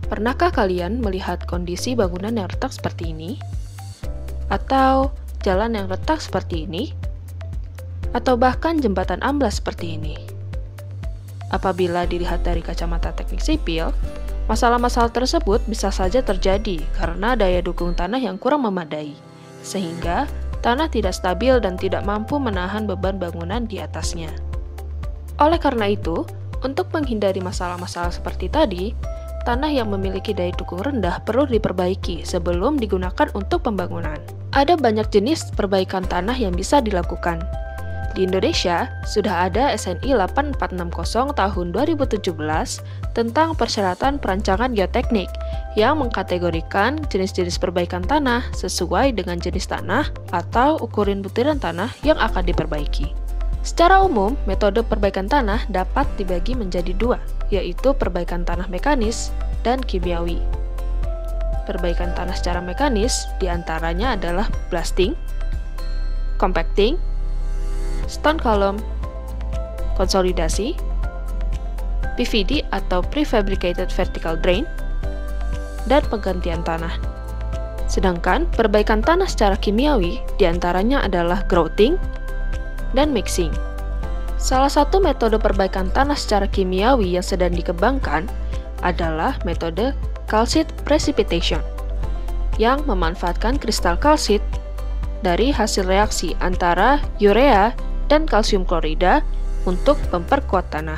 Pernahkah kalian melihat kondisi bangunan yang retak seperti ini? Atau jalan yang retak seperti ini? Atau bahkan jembatan amblas seperti ini? Apabila dilihat dari kacamata teknik sipil, masalah-masalah tersebut bisa saja terjadi karena daya dukung tanah yang kurang memadai, sehingga tanah tidak stabil dan tidak mampu menahan beban bangunan di atasnya. Oleh karena itu, untuk menghindari masalah-masalah seperti tadi, tanah yang memiliki daya dukung rendah perlu diperbaiki sebelum digunakan untuk pembangunan. Ada banyak jenis perbaikan tanah yang bisa dilakukan. Di Indonesia, sudah ada SNI 8460 tahun 2017 tentang persyaratan perancangan geoteknik yang mengkategorikan jenis-jenis perbaikan tanah sesuai dengan jenis tanah atau ukuran butiran tanah yang akan diperbaiki. Secara umum, metode perbaikan tanah dapat dibagi menjadi dua, yaitu perbaikan tanah mekanis dan kimiawi. Perbaikan tanah secara mekanis diantaranya adalah blasting, compacting, stone column, konsolidasi, PVD atau prefabricated vertical drain, dan penggantian tanah. Sedangkan perbaikan tanah secara kimiawi diantaranya adalah grouting dan mixing. Salah satu metode perbaikan tanah secara kimiawi yang sedang dikembangkan adalah metode calcite precipitation, yang memanfaatkan kristal kalsit dari hasil reaksi antara urea dan kalsium klorida untuk memperkuat tanah.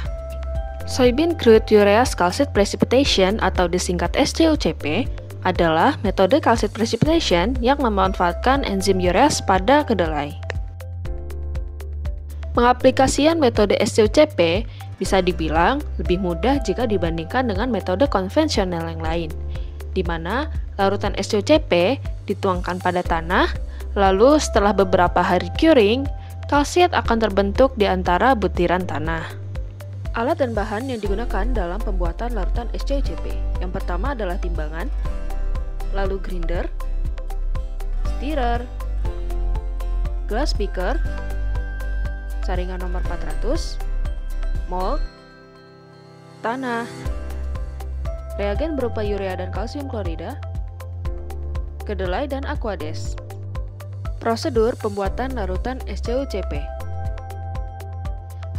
Soybean crude urease calcite precipitation atau disingkat SCUCP adalah metode calcite precipitation yang memanfaatkan enzim urease pada kedelai. Pengaplikasian metode SCUCP bisa dibilang lebih mudah jika dibandingkan dengan metode konvensional yang lain, di mana larutan SCUCP dituangkan pada tanah, lalu setelah beberapa hari curing, kalsit akan terbentuk di antara butiran tanah. Alat dan bahan yang digunakan dalam pembuatan larutan SCUCP yang pertama adalah timbangan, lalu grinder, stirrer, glass picker, saringan nomor 400, mold, tanah, reagen berupa urea dan kalsium klorida, kedelai dan aquades. Prosedur pembuatan larutan SCUCP.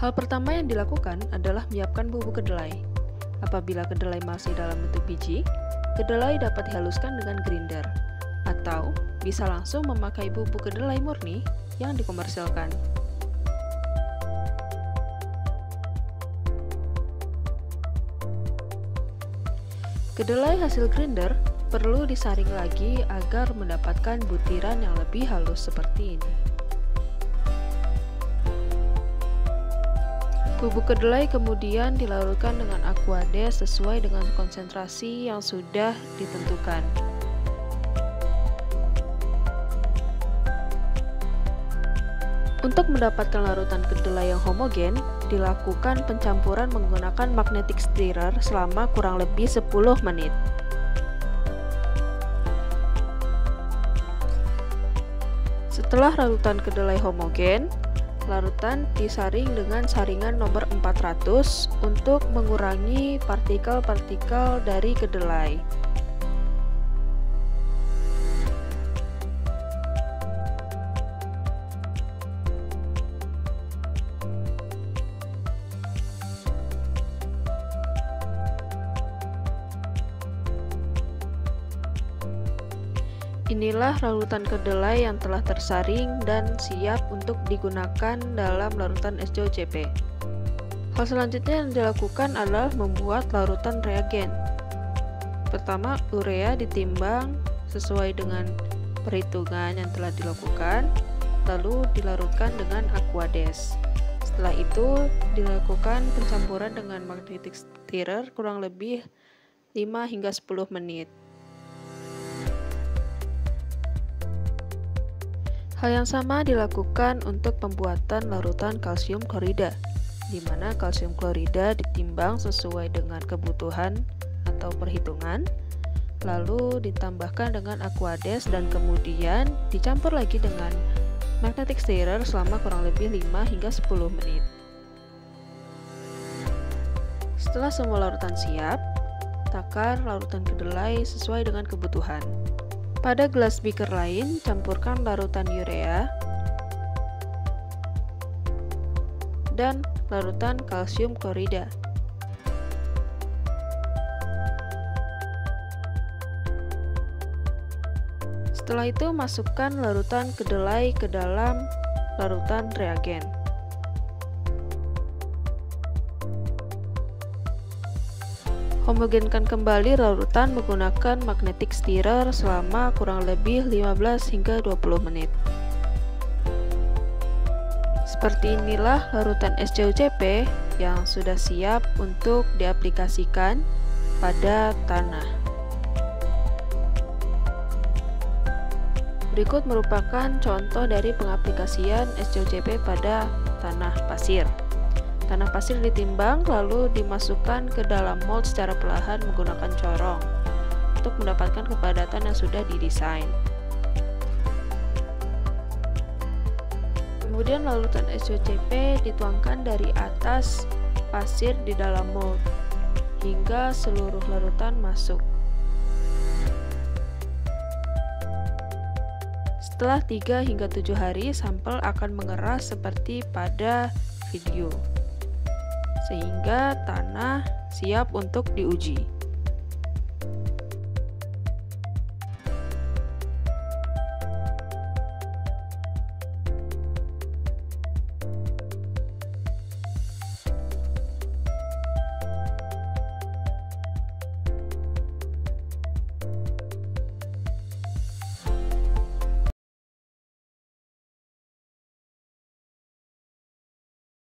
Hal pertama yang dilakukan adalah menyiapkan bubuk kedelai. Apabila kedelai masih dalam bentuk biji, kedelai dapat dihaluskan dengan grinder, atau bisa langsung memakai bubuk kedelai murni yang dikomersilkan. Kedelai hasil grinder perlu disaring lagi agar mendapatkan butiran yang lebih halus seperti ini. Bubuk kedelai kemudian dilarutkan dengan aquades sesuai dengan konsentrasi yang sudah ditentukan. Untuk mendapatkan larutan kedelai yang homogen, dilakukan pencampuran menggunakan magnetic stirrer selama kurang lebih 10 menit. Setelah larutan kedelai homogen, larutan disaring dengan saringan nomor 400 untuk mengurangi partikel-partikel dari kedelai. Inilah larutan kedelai yang telah tersaring dan siap untuk digunakan dalam larutan SCUCP. Hal selanjutnya yang dilakukan adalah membuat larutan reagen. Pertama, urea ditimbang sesuai dengan perhitungan yang telah dilakukan, lalu dilarutkan dengan aquades. Setelah itu, dilakukan pencampuran dengan magnetic stirrer kurang lebih 5 hingga 10 menit. Hal yang sama dilakukan untuk pembuatan larutan kalsium klorida, di mana kalsium klorida ditimbang sesuai dengan kebutuhan atau perhitungan, lalu ditambahkan dengan aquades dan kemudian dicampur lagi dengan magnetic stirrer selama kurang lebih 5 hingga 10 menit. Setelah semua larutan siap, takar larutan kedelai sesuai dengan kebutuhan. Pada gelas beaker lain, campurkan larutan urea dan larutan kalsium klorida. Setelah itu, masukkan larutan kedelai ke dalam larutan reagen. Homogenkan kembali larutan menggunakan magnetic stirrer selama kurang lebih 15 hingga 20 menit. Seperti inilah larutan SCUCP yang sudah siap untuk diaplikasikan pada tanah. Berikut merupakan contoh dari pengaplikasian SCUCP pada tanah pasir. Tanah pasir ditimbang lalu dimasukkan ke dalam mold secara perlahan menggunakan corong untuk mendapatkan kepadatan yang sudah didesain. Kemudian larutan SCUCP dituangkan dari atas pasir di dalam mold hingga seluruh larutan masuk. Setelah 3 hingga 7 hari, sampel akan mengeras seperti pada video, sehingga tanah siap untuk diuji.